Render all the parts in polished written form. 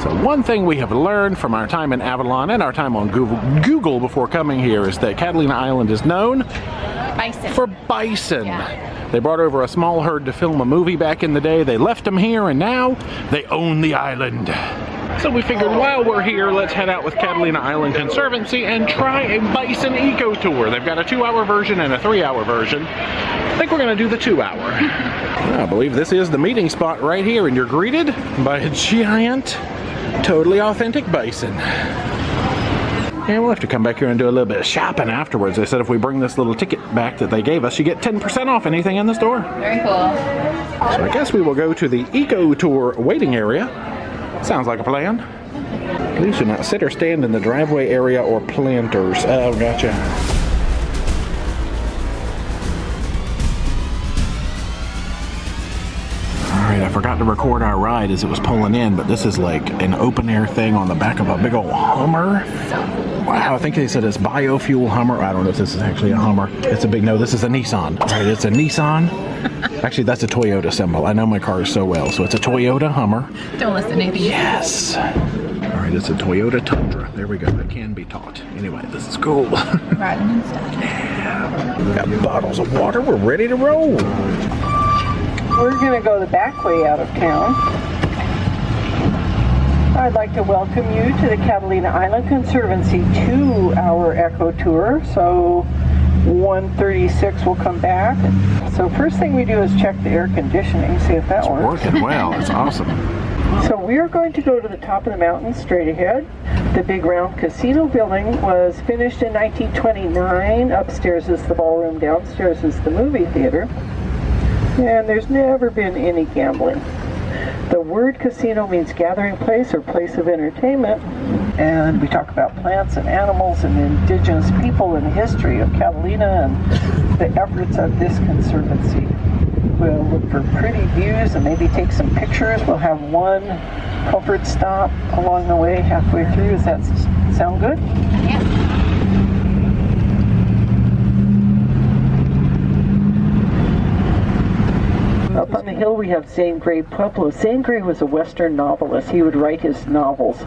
So one thing we have learned from our time in Avalon and our time on Google before coming here is that Catalina Island is known for bison. Yeah. They brought over a small herd to film a movie back in the day. They left them here and now they own the island. So we figured while we're here, let's head out with Catalina Island Conservancy and try a bison eco tour. They've got a 2-hour version and a 3-hour version. I think we're going to do the 2-hour. I believe this is the meeting spot right here, and you're greeted by a giant, totally authentic bison. And we'll have to come back here and do a little bit of shopping afterwards. They said if we bring this little ticket back that they gave us, you get 10% off anything in the store. Very cool. So I guess we will go to the eco tour waiting area. Sounds like a plan. Please do not sit or stand in the driveway area or planters. Oh, gotcha. Alright, I forgot to record our ride as it was pulling in, but this is like an open air thing on the back of a big old Hummer. Wow, I think they said it's biofuel Hummer. I don't know if this is actually a Hummer. It's a big, no, this is a Nissan. Alright, it's a Nissan. Actually, that's a Toyota symbol. I know my cars so well. So it's a Toyota Hummer. Don't listen to me. Yes. All right, it's a Toyota Tundra. There we go. It can be taught. Anyway, this is cool. Riding and stuff. Yeah. We got bottles of water. We're ready to roll. We're going to go the back way out of town. I'd like to welcome you to the Catalina Island Conservancy 2-hour eco tour. So 1:36 will come back. So first thing we do is check the air conditioning, see if that works. It's working well. It's awesome. So we are going to go to the top of the mountain straight ahead. The big round casino building was finished in 1929. Upstairs is the ballroom, downstairs is the movie theater. And there's never been any gambling. The word casino means gathering place or place of entertainment. And we talk about plants and animals and indigenous people and the history of Catalina and the efforts of this conservancy. We'll look for pretty views and maybe take some pictures. We'll have one comfort stop along the way halfway through. Does that sound good? Yeah. Up on the hill we have Zane Grey Pueblo. Zane Grey was a Western novelist. He would write his novels.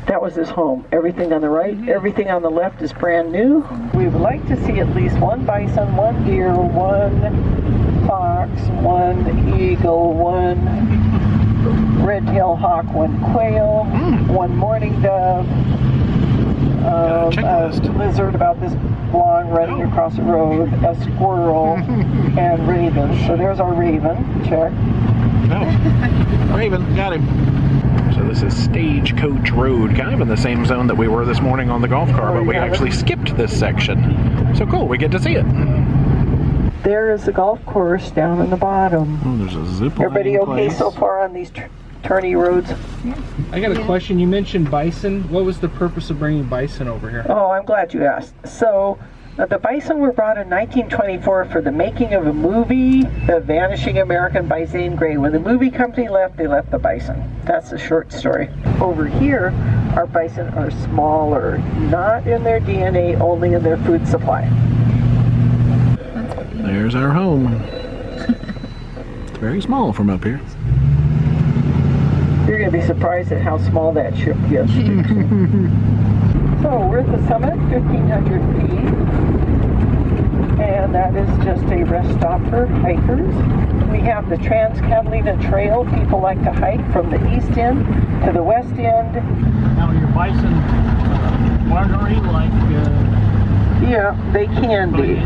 That was his home. Everything on the right, everything on the left is brand new. We would like to see at least one bison, one deer, one fox, one eagle, one red-tailed hawk, one quail, one mourning dove, a lizard about this long running across the road, a squirrel, and ravens. So there's our raven. Check. Oh, Raven, got him. So this is Stagecoach Road, kind of in the same zone that we were this morning on the golf car, but we actually skipped this section. So cool, we get to see it. There is the golf course down in the bottom. Oh, there's a zip line. Everybody okay so far on these turny roads? I got a question. You mentioned bison. What was the purpose of bringing bison over here? Oh, I'm glad you asked. So, the bison were brought in 1924 for the making of a movie, The Vanishing American by Zane Grey. When the movie company left, they left the bison. That's the short story. Over here, our bison are smaller, not in their DNA, only in their food supply. There's our home. It's very small from up here. You're going to be surprised at how small that ship gets. So we're at the summit, 1,500 feet, and that is just a rest stop for hikers. We have the Trans-Catalina Trail. People like to hike from the east end to the west end. Now, your bison wandering like... Yeah, they can be.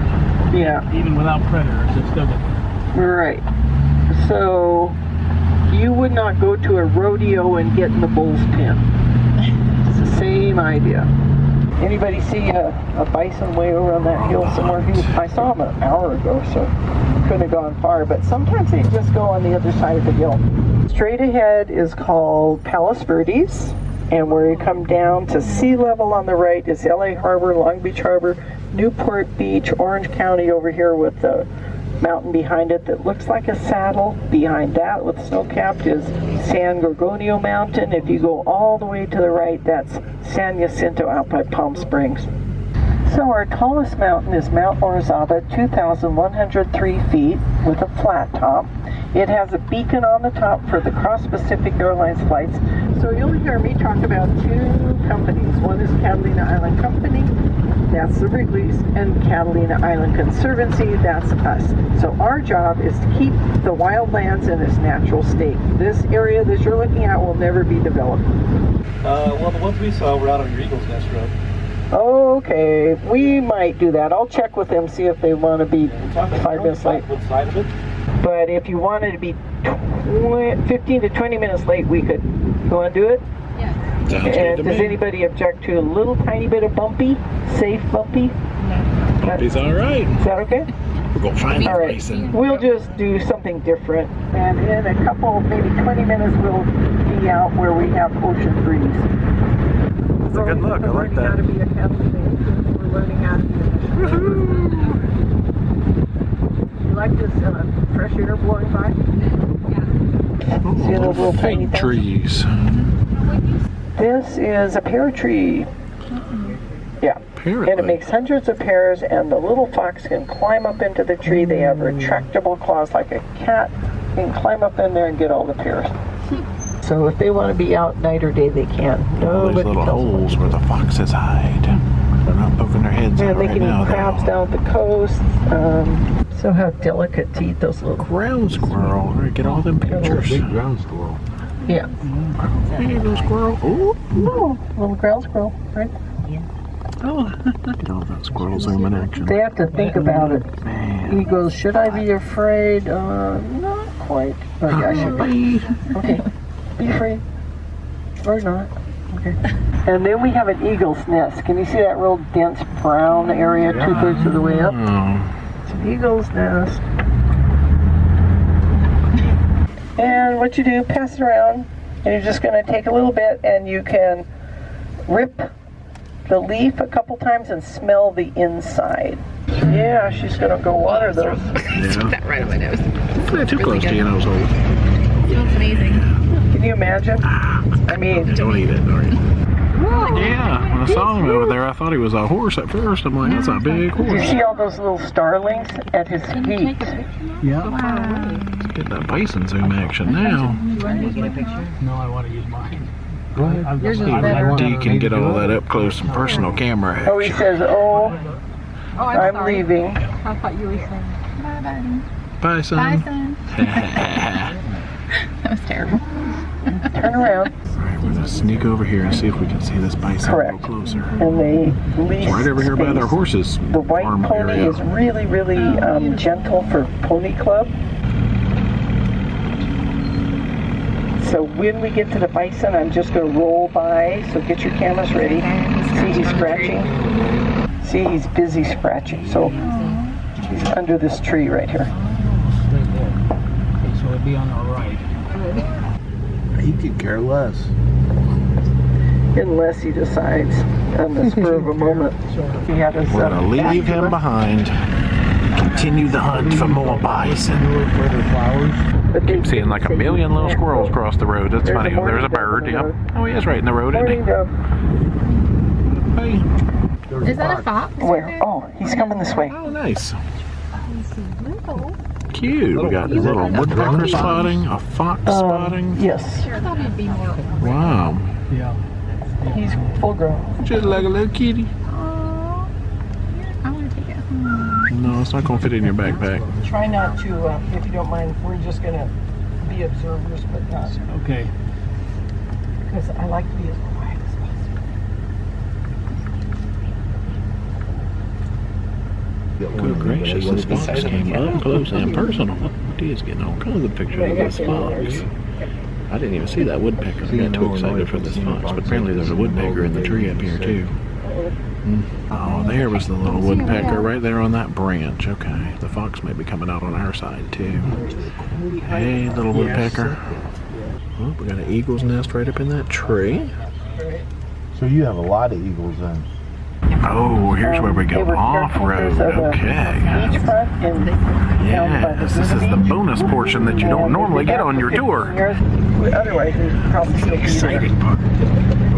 Yeah. Even without predators, it's still good. Right. So you would not go to a rodeo and get in the bull's pen. It's the same idea. Anybody see a bison way over on that hill somewhere? I saw him an hour ago, so couldn't have gone far, but sometimes they just go on the other side of the hill. Straight ahead is called Palos Verdes, and where you come down to sea level on the right is LA Harbor, Long Beach Harbor, Newport Beach, Orange County over here with the mountain behind it that looks like a saddle. Behind that with snow-capped is San Gorgonio Mountain. If you go all the way to the right, that's San Jacinto out by Palm Springs. So our tallest mountain is Mount Orizaba, 2,103 feet with a flat top. It has a beacon on the top for the cross-Pacific Airlines flights, So you'll hear me talk about two companies. One is Catalina Island Company, that's the Wrigley's, and Catalina Island Conservancy, that's us. So our job is to keep the wildlands in its natural state. This area that you're looking at will never be developed. Well, the ones we saw were out on your Eagle's Nest Road. Okay, we might do that. I'll check with them, see if they want to be 5 minutes late. What side of it? But if you wanted to be 15 to 20 minutes late, we could. You want to do it? Yeah. Sounds good And to does me. anybody object to a little tiny bit of bumpy? Safe bumpy? Bumpy's all right. Is that okay? We're gonna find the All right. bison. We'll just do something different. And in a couple, maybe 20 minutes, we'll be out where we have ocean breeze. That's a good look. I like that. We're learning how to be a Catalina. We're learning how to be a You like this fresh air blowing by? See the little tiny Fig things? trees. This is a pear tree. Yeah. Apparently. And it makes hundreds of pears, and the little fox can climb up into the tree. They have retractable claws like a cat. They can climb up in there and get all the pears. So if they want to be out night or day, they can. All these Nobody little tells them. holes where the foxes hide. They're not poking their heads Yeah, out they right can now. eat crabs down at the coast. So how delicate to eat those little. Ground squirrel. We're gonna get all them pictures. ground squirrel. Yeah. Hey, little squirrel. Ooh. Oh, little ground squirrel, right? Get all that squirrel zoom in action. They have to think about it. Man. He goes, should I be afraid? Not quite. Oh, yeah, I should be. Okay. Be afraid. Or not. Okay. And then we have an eagle's nest. Can you see that real dense brown area 2/3 of the way up? Oh. It's an eagle's nest. And what you do, pass it around. And you're just going to take a little bit and you can rip the leaf a couple times and smell the inside. Yeah, she's going to go water those. Yeah. That right on my nose. Not too close to your nose hole. Smells amazing. Can you imagine? I mean, Don't eat it, don't eat it. Yeah, when I saw him over there, I thought he was a horse at first. I'm like, that's a big do you horse. see all those little starlings at his feet? Yeah. Let's get that bison zoom action now. No, I want to use mine. Go ahead. Yours is better. D can get all that up close and personal camera Oh, he action. says, oh, Oh, I'm sorry. leaving. I thought you were saying bye, Bison. Bison. That was terrible. Turn around. Alright, we're gonna sneak over here and see if we can see this bison Correct. a little closer. And they lease Right over here by their space. horses The white farm pony area. is really, really gentle for pony club. So when we get to the bison, I'm just going to roll by. So get your cameras ready. See, he's scratching. See, he's busy scratching. So he's under this tree right here. Right there. Okay, so it'd be on our right. He could care less. Unless he decides on the spur of a moment. He had his, We're gonna leave him behind. Continue the hunt for more bison. Further flowers. But they Keep seeing like a million little squirrels cross the road. That's There's funny. a Oh, there's a mourning dove bird. on the Yep. road. Oh, he is right in the road, isn't Morning dove. he? Hey. Is that a fox? Where? Oh, he's coming this way. Oh, nice. Cute. We got a little woodpecker spotting, a fox spotting. Yes, I thought it'd be more. Wow. Yeah. he's full grown. Just like a little kitty. Aw. I want to take it home. No, it's not gonna fit in your backpack. Try not to, if you don't mind, we're just going to be observers, but not, Okay. because I like to be as quiet as possible. Good gracious, this fox came up close and personal. He is getting all kinds of pictures of this fox. I didn't even see that woodpecker. I got too excited for this fox, but apparently there's a woodpecker in the tree up here too. Oh, there was the little woodpecker right there on that branch. Okay, the fox may be coming out on our side too. Hey, little woodpecker. Oh, we got an eagle's nest right up in that tree. So you have a lot of eagles then. Oh, here's where we They go were off-road. caretakers of the Okay. beachfront and down by the Yes, this is the bonus portion that you don't normally get on your tour. Otherwise, we'd probably still be there. Exciting part.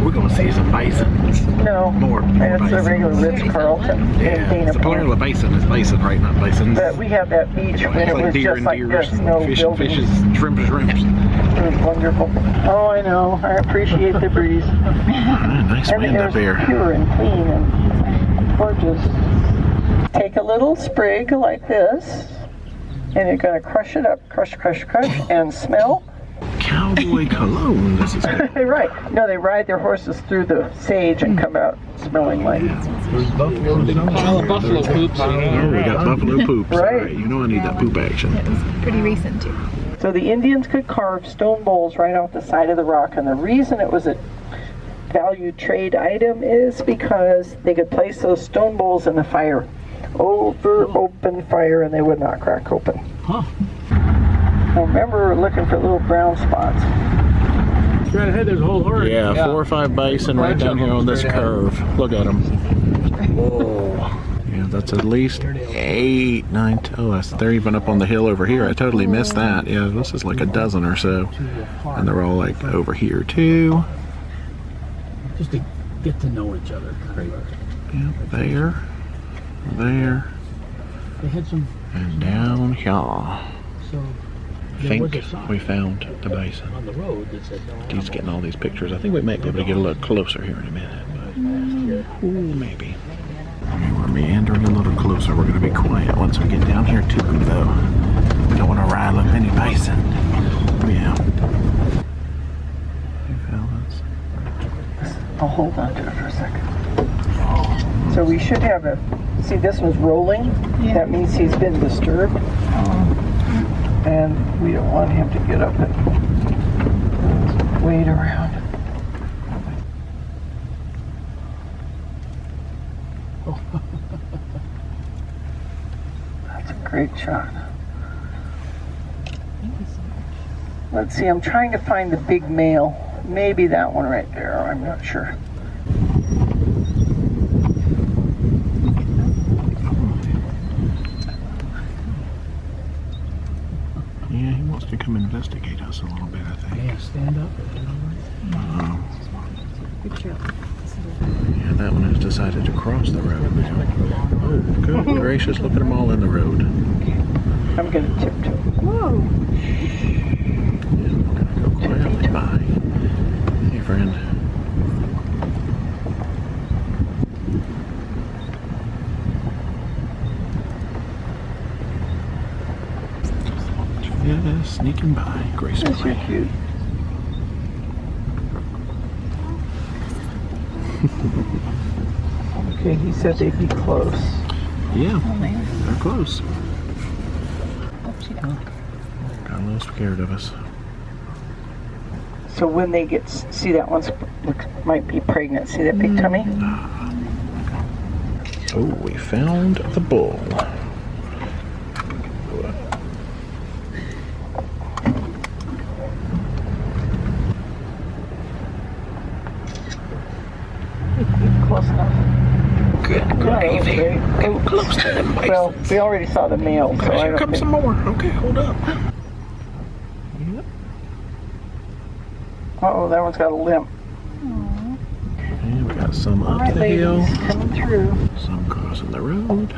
We're gonna see some bison. No, More that's the bison. regular Ritz-Carlton in Yeah, Dana it's the plural of bison is bison, right? Not bison. But we have that beach when It's it like was deer just and like deers this, and no fish and buildings. fishes, shrimp and shrimps. It was wonderful. Oh, I know. I appreciate the breeze. Nice And the wind up air's here. pure and clean and gorgeous. Take a little sprig like this, and you're going to crush it up, crush, and smell. Cowboy cologne. This is good. Right. No, they ride their horses through the sage and come out smelling like. There's buffalo. Big pile of buffalo poops. Oh, we got buffalo poops. Right. All right, you know I need that poop action. It was pretty recent too. So the Indians could carve stone bowls right off the side of the rock, and the reason it was a valued trade item is because they could place those stone bowls in the fire, over open fire, and they would not crack open. Huh. Now remember, we're looking for little brown spots. Right ahead, there's a whole herd. Yeah, 4 or 5 bison right down here on this curve. Look at them. Whoa. Yeah, that's at least 8, 9, 10. Oh, they're even up on the hill over here. I totally missed that. Yeah, this is like a dozen or so. And they're all like over here too. Just to get to know each other. Yeah, there. There. They had some. And down here. So I think we found the bison. on the road that said no. He's getting all these pictures. I think we might be able to get a little closer here in a minute. But, ooh, maybe. Okay, we're meandering a little closer. We're going to be quiet once we get down here to them, though. We don't want to rile up any bison. Yeah. Hey, fellas. I'll hold on to it for a second. So we should have a. See, this one's rolling. Yeah. That means he's been disturbed. And we don't want him to get up and wade around. That's a great shot. Let's see, I'm trying to find the big male. Maybe that one right there, I'm not sure. Yeah, he wants to come investigate us a little bit, I think. Yeah, stand up. Yeah, that one has decided to cross the road. Oh, good gracious, look at them all in the road. I'm going to tiptoe. Whoa. Yeah, we're going to go quietly by. Hey, friend. Yeah, sneaking by gracefully. That's so cute. Okay, he said they'd be close. Yeah, Oh man. they're close. Oh, she got Got a little scared of us. So when they get, see that one's might be pregnant. See that big tummy? Oh, we found the bull. Close enough. Good gravy. Get close to them bisons. Well, we already saw the male, so I Here don't comes think. some more. Okay, hold up. Yep. Oh, that one's got a limp. And we got some All up right, the ladies, hill, coming through. some crossing the road.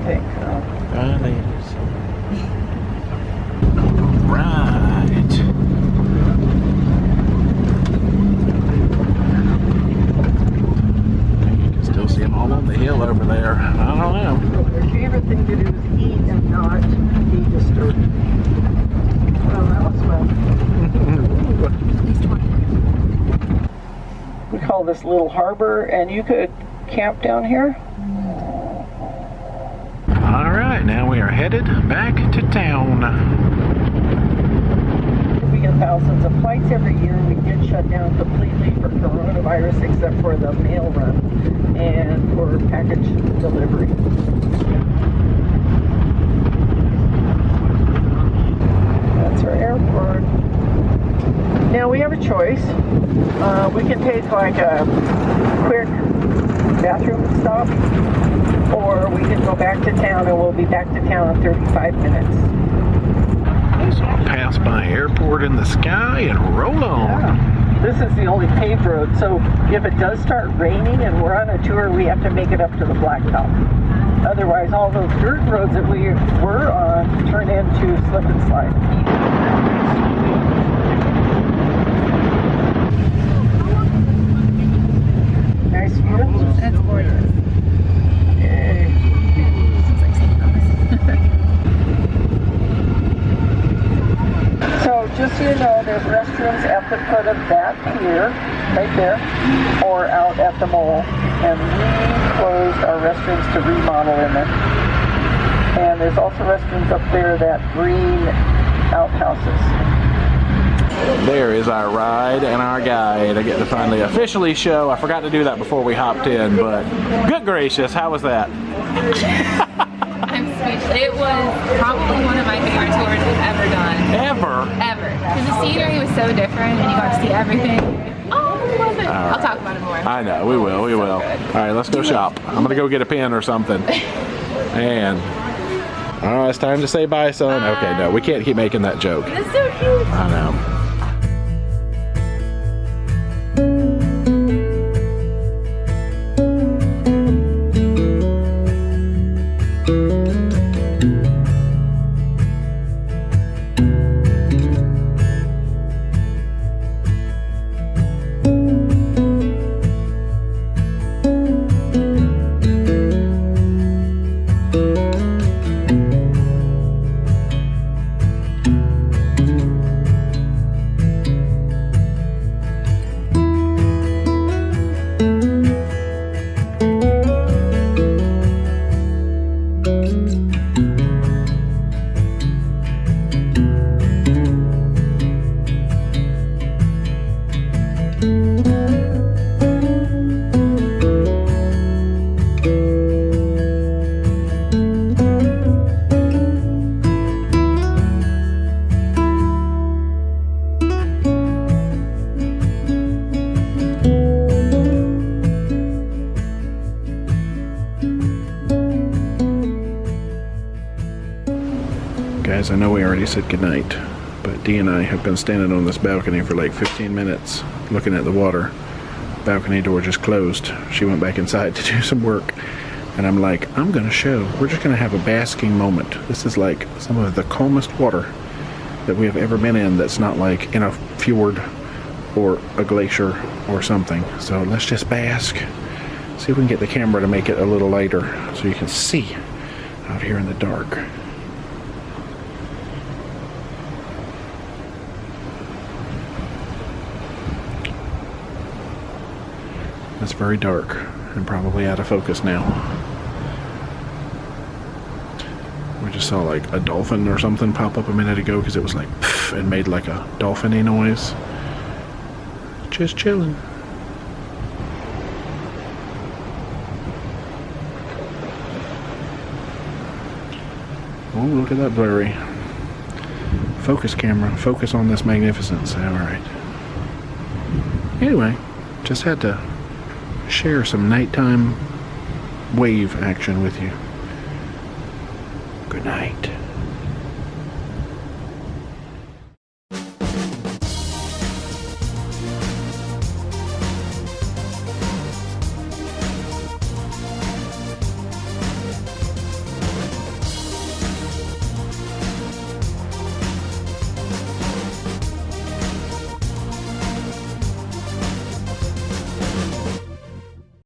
Okay, Bye, ladies. Right. You can still see them all on the hill over there. I don't know. their favorite thing to do is eat and not be disturbed. Well, that was fun. We call this Little Harbor, and you could camp down here. All right, now we are headed back to town. We get thousands of flights every year. We get shut down completely for coronavirus except for the mail run and for package delivery. That's our airport. Now we have a choice. We can take like a quick bathroom stop, or we can go back to town, and we'll be back to town in 35 minutes. So I'll pass by airport in the sky and roll on. Yeah. This is the only paved road, so if it does start raining and we're on a tour, we have to make it up to the blacktop. Otherwise, all those dirt roads that we were on turn into slip and slide. Nice view. That's gorgeous. Yay. It's like St. Thomas. So just so you know, there's restrooms at the foot of that pier, right there, or out at the mole. And we closed our restrooms to remodel in there. And there's also restrooms up there that green outhouses. There is our ride and our guide. I get to finally officially show. I forgot to do that before we hopped in, but good gracious, how was that? I'm speechless. It was probably one of my favorite tours we've ever done. Ever? Because the scenery was so different and you got to see everything. Oh, I love it. I'll talk about it more. I know, we will. All right, let's go shop. I'm gonna go get a pen or something. And, all right, it's time to say bye, son. Okay, no, we can't keep making that joke. It's so cute. I know. Guys, I know we already said goodnight, but Dee and I have been standing on this balcony for like 15 minutes looking at the water. Balcony door just closed. She went back inside to do some work, and I'm like, I'm gonna show. We're just gonna have a basking moment. This is like some of the calmest water that we have ever been in that's not like in a fjord or a glacier or something. So let's just bask. See if we can get the camera to make it a little lighter so you can see out here in the dark. It's very dark and probably out of focus now. We just saw like a dolphin or something pop up a minute ago because it was like pff, and made like a dolphin-y noise. Just chilling. Oh, look at that blurry. Focus camera, focus on this magnificence. Alright. Anyway, just had to share some nighttime wave action with you. Good night.